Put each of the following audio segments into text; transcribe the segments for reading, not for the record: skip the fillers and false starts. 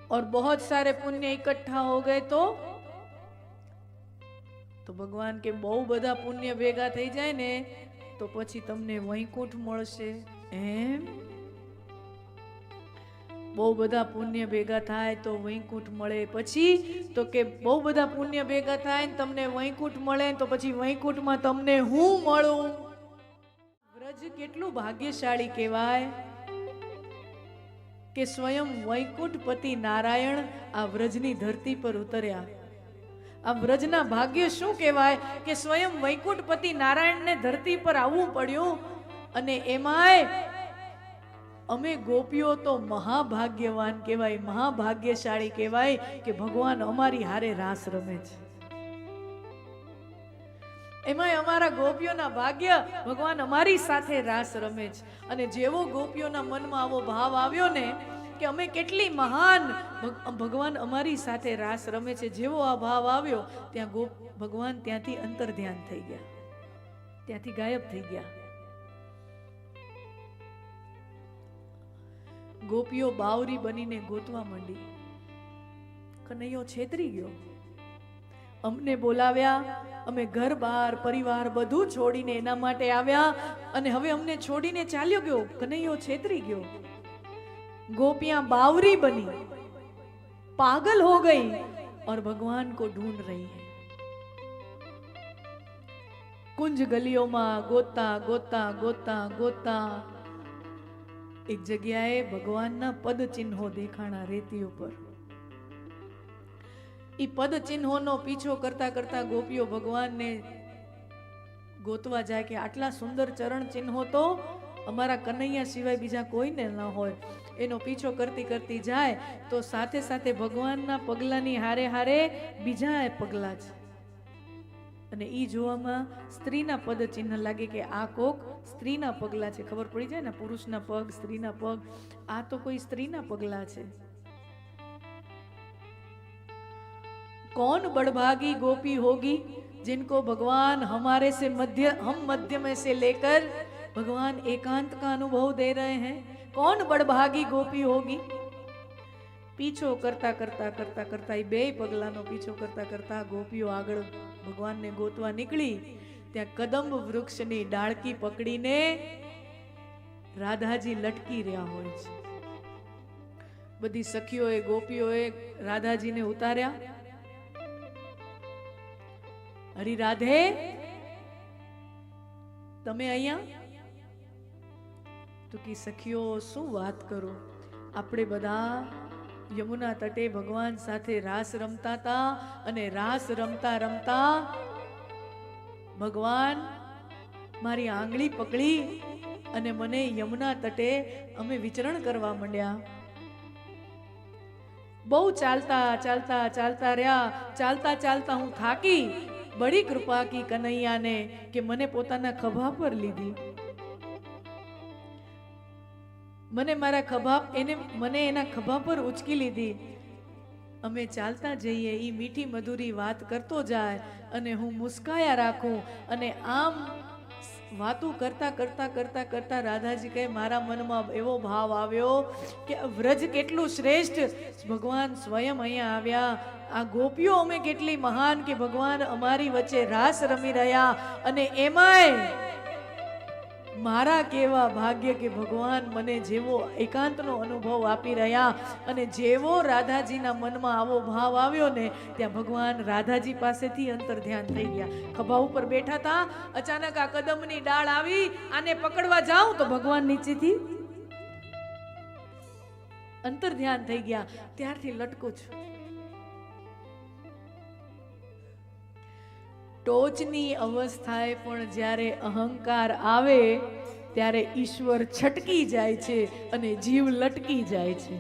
और बहुत सारे पुण्य इकट्ठा हो गए तो भगवान के बहु बधा पुण्य भेगा थई जाए ने तो पछी तमने वैकुंठ मळशे एम बहु बधा पुण्य भेगा थाय तो वैकुंठ मळे पछी तो के बहु बधा पुण्य भेगा थाय ने तमने वैकुंठ मळे तो पछी वैकुंठ में तमने हूँ मळूं। व्रज केटलुं भाग्यशाળી कहेवाय के स्वयं वैकुंठपति नारायण आ व्रजनी धरती पर उतर्या। आ व्रजना भाग्य शुं कहेवाय के स्वयं वैकुंठपति नारायण ने धरती पर आवવું પડ્યું અને એમાંય અમે ગોપીઓ તો મહાભાગ્યવાન કહેવાય, મહાભાગ્યશાળી કહેવાય કે ભગવાન અમારી હારે રાસ રમે છે। એમાંય અમારા ગોપીઓના ભાગ્ય ભગવાન અમારી સાથે રાસ રમે છે। અને જેવો ગોપીઓના મનમાં આવો ભાવ આવ્યો ને કે અમે કેટલી મહાન ભગવાન અમારી સાથે રાસ રમે છે, જેવો આ ભાવ આવ્યો ત્યાં ભગવાન ત્યાંથી અંતર ધ્યાન થઈ ગયા, ત્યાંથી ગાયબ થઈ ગયા। ગોપીઓ બાવરી બનીને ગોતવા માંડી, કનૈયો છેતરી ગયો, અમને બોલાવ્યા, અમે ઘર બાર પરિવાર બધું છોડીને એના માટે આવ્યા અને હવે અમને છોડીને ચાલ્યો ગયો, કનૈયો છેતરી ગયો। गोपियां बावरी बनी, पागल हो गई और भगवान को ढूंढ रही है। कुंज गलियों में गोता गोता गोता गोता एक जगह भगवान ना पद चिन्हों देखाणा रेती पर। ई पद चिन्हों नो पीछो करता करता गोपीओ भगवान ने गोतवा जाए कि आटला सुंदर चरण चिन्हों तो अमारा कन्हैया सिवाय बीजा कोई ने न होय। एनो पीछो करती करती जाए तो साथे साथे भगवान ना पगलानी हारे हारे बीजा पगला छे अने ई जोवामां स्त्रीना पद चिन्ह लागे कि आ कोक स्त्रीना पगला छे। खबर पड़ी जाए ने पुरुषना पग स्त्रीना पग, आ तो कोई स्त्रीना पगला छे। कौन बड़भागी गोपी होगी जिनको भगवान हमारे से मध्य में से लेकर भगवान एकांत का अनुभव दे रहे हैं। कौन बड़भागी गोपी होगी। पीछो करता करता करता करता बे पगलानो पीछो करता करता गोपीओ आगळ भगवान ने गोतवा निकली। त्या कदम्ब वृक्षनी डाळकी पकड़ीने राधाजी लटकी रह्या होय छे। बधी सखीओए गोपीओए राधाजी ने उतार्या। हरी राधे तमे अहींया? तो की सखीओ शुं वात करो, आपणे बधा यमुना तटे भगवान साथे रास रमता था अने रास रमता रमता भगवान मारी आंगળી पकड़ी अने मने यमुना तटे अमे विचरण करवा मंड्या। बहु चालता चालता चालता रह्या, चालता चालता हूँ थाकी। बड़ी कृपा की कन्हैया ने कि मने पोताना खभा पर लीधी। मने मारा खभा मने एना खभा पर उचकी लीधी। अमे चालता जईए, ई मीठी मधुरी वात करतो जाए अने हूँ मुस्काया राखूं अने आम वातू करता करता करता करता राधाजी कहे मारा मन में एवो भाव आव्यो कि व्रज केटलुं श्रेष्ठ, भगवान स्वयं अहींया आव्या। आ गोपीओ अमे केटली महान कि भगवान अमारी वच्चे रास रमी रह्या अने एमांय मारा केवा भाग्य के भगवान मने जेवो एकांतनो अनुभव आपी रह्या अने जेवो राधाजीना मनमा आवो भाव आव्यो ने त्या भगवान राधाजी पासेथी अंतर ध्यान थई गया। खभा उपर बैठा था, अचानक आ कदमनी डाळ आवी, आने पकड़वा जाऊं तो भगवान नीचेथी अंतर ध्यान थई गया। त्यारथी लटको छुं। टोचनी अवस्थाए पण ज्यारे अहंकार आवे त्यारे ईश्वर छटकी जाय छे अने जीव लटकी जाय छे।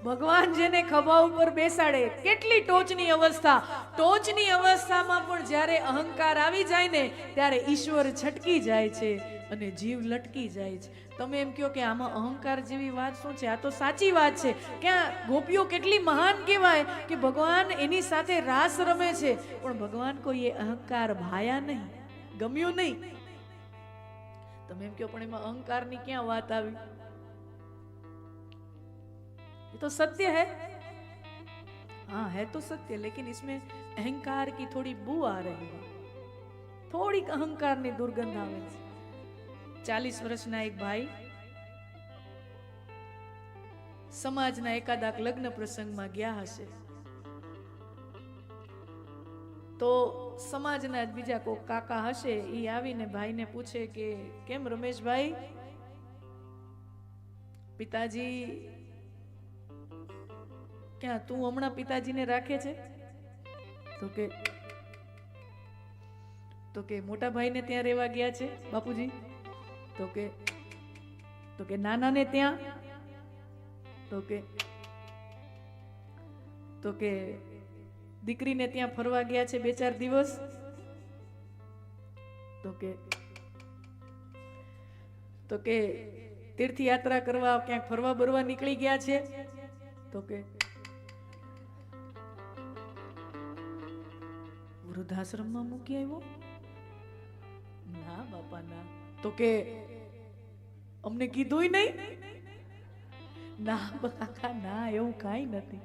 भगवान जेने खभा उपर बेसाडे, केटली टोचनी अवस्था, टोचनी अवस्थामां पण ज्यारे अहंकार आवी जाय ने त्यारे ईश्वर छटकी जाय छे अने जीव लटकी जाय छे। તમે એમ કહો કે આમાં અહંકાર જેવી વાત શું છે? આ તો સાચી વાત છે કે આ ગોપીઓ કેટલી મહાન કહેવાય કે ભગવાન એની સાથે રાસ રમે છે, પણ ભગવાન કોઈ એ અહંકાર ભાયા નહીં, ગમ્યો નહીં। તમે એમ કહો પણ એમાં અહંકારની ક્યાં વાત આવી? ये तो सत्य है, हाँ है तो सत्य, लेकिन इसमें अहंकार की थोड़ी बू आ रही है, थोड़ी अहंकार ની दुर्गंध આવે છે। 40 વર્ષના એક ભાઈ સમાજના એકાદાક લગ્ન પ્રસંગમાં ગયા હશે, તો સમાજના બીજા કોઈ કાકા હશે, એ આવીને ભાઈને પૂછે કે કેમ રમેશભાઈ, પિતાજી ક્યાં તું હમણાં પિતાજીને રાખે છે? તો કે મોટા ભાઈને ત્યાં રહેવા ગયા છે બાપુજી। તો કે નાનાને ત્યાં? તો કે દીકરીને ત્યાં ફરવા ગયા છે 2-4 દિવસ? તો કે તીર્થયાત્રા કરવા ક્યાંક ફરવા બરવા નીકળી ગયા છે? તો કે વૃદ્ધાશ્રમમાં મૂકી આવ્યો? ના બાપા ના। તો કે અમને કીધુંય નહીં? ના કાકા ના, એવું કાંઈ નથી।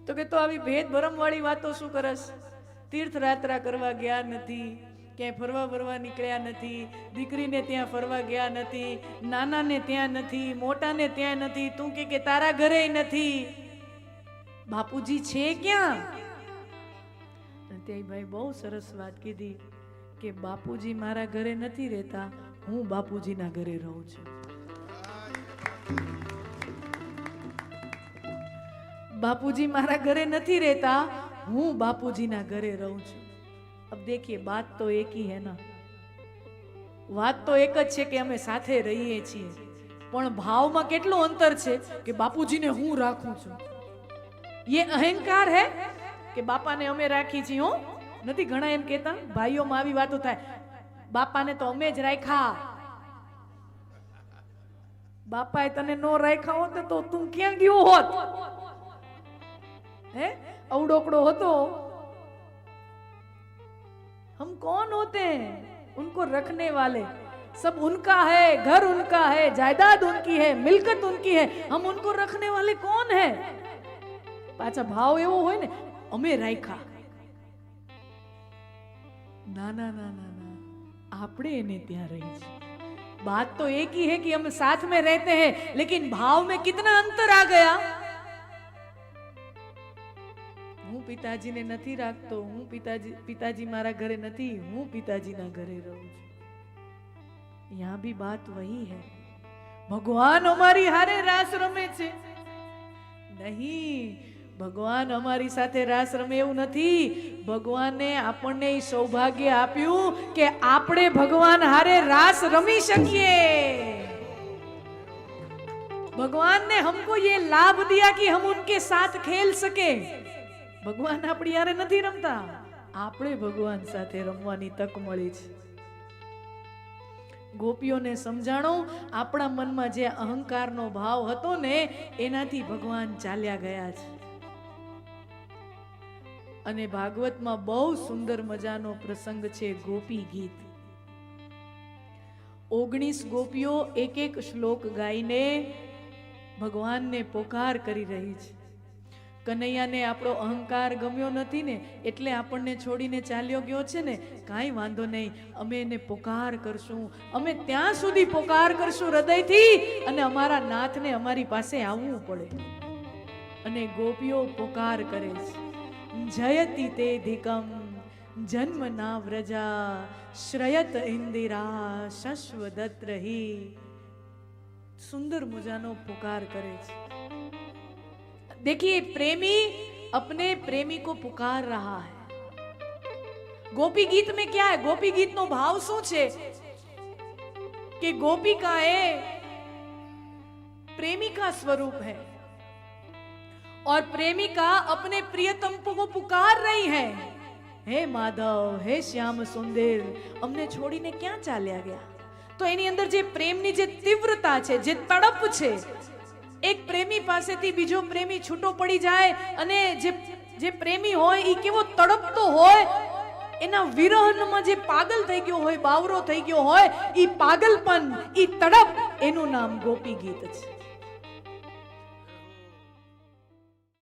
તો કે તો આવી ભેદ ભરમ વાળી વાતો શું કરસ? તીર્થયાત્રા કરવા ગયા નથી, ક્યાંય ફરવા બરવા નીકળ્યા નથી, દીકરીને ત્યાં ફરવા ગયા નથી, નાનાને ત્યાં નથી, મોટાને ત્યાં નથી, તું કે તારા ઘરે નથી, બાપુજી છે ક્યાં? તે ભાઈ બહુ સરસ વાત કીધી કે બાપુજી મારા ઘરે નથી રહેતા, હું બાપુજીના ઘરે રહું છું। बापूजी मारा घरे नहीं रहता, हूँ बापूजी ना घरे रहूं छू। अब देखिए बात तो एक ही है ना, बात तो एक ज छे कि अमे साथे रहीए छीए, पण भाव में केटलो अंतर छे कि बापूजी ने हूँ राखूं छू। ये अहंकार है कि बापा ने अमे राखी छी। हो नहीं, घणा एम कहता भाईओ में आवी वातो थाय, बापा ने तो अमे ज राख्या, बापाए तने नो राख्या होत तो तू क्यां गयो होत? है अवडोकड़ो होतो। हम कौन होते हैं? उनको रखने वाले, सब उनका है, घर उनका है, जायदाद उनकी है, मिलकत उनकी है, हम उनको रखने वाले कौन है? पाछा भाव एवो होय ने अमे राख्या, ना ना ना ना ना, आपणे एने त्यां रही छे। बात तो एक ही है कि हम साथ में रहते हैं, लेकिन भाव में कितना अंतर आ गया। हूँ पिताजी ने नहीं राखतो, हूँ पिताजी मारा घरे नहीं, हूँ पिताजी ना घरे रहूं छू। यहाँ भी बात वही है, भगवान हमारी हारे रास रमे छे नहीं, भगवान हमारी साथे रास रमे एवुं नथी। भगवान ने आपने सौभाग्य आप्युं के आपणे भगवान हारे रास रमी सकीए। भगवान ने हमको ये लाभ दिया कि हम उनके साथ खेल सके। भगवान अपनी यारे नहीं रमता, आपणे भगवान साथे रमवानी तक मळी छे। गोपीओ ने समजाणो, आपणा मन में जे अहंकार नो भाव हतो ने एनाथी भगवान चाल्या गया छे। अने भागवत में बहु सुंदर मजानो प्रसंग छे, गोपी गीत। 19 गोपीओ एक एक श्लोक गाईने भगवान ने पोकार करी रही छे। कन्हैया ने आपणो अहंकार गम्यो नथी ने एटले आपणने छोड़ीने चाल्यो गयो छे ने, काई वांधो नहीं, अमे एने पोकार करशुं, अमे त्यां सुधी पोकार करशुं हृदयथी अने अमारा नाथने अमारी पासे आववुं पड़े। अने गोपीओ पोकार करे छे, जयति तेधिकं जन्म ना व्रजा श्रयत इंदिरा शश्वदत् रही। सुंदर मजानो पुकार करे छे। देखिए, प्रेमी अपने प्रेमी को पुकार रहा है। गोपी गीत में क्या है? गोपी गीत नो भाव शू छे कि गोपिकाए प्रेमिका स्वरूप है और प्रेमिका अपने प्रियतम को पुकार रही है, हे माधव, हे श्याम सुंदर, हमने छोड़ीने क्या चाल्या गया। तो एनी अंदर जे प्रेमनी जे तीव्रता छे, जे तड़प छे, एक प्रेमी पासेथी बीजो प्रेमी छूटो पड़ी जाए अने जे प्रेमी होय ई केवो तड़पतो होय, एना विरहમાં જે પાગલ થઈ ગયો હોય, બાવરો થઈ ગયો હોય, ઈ પાગલપન, ઈ તડપ, એનું નામ ગોપી ગીત છે।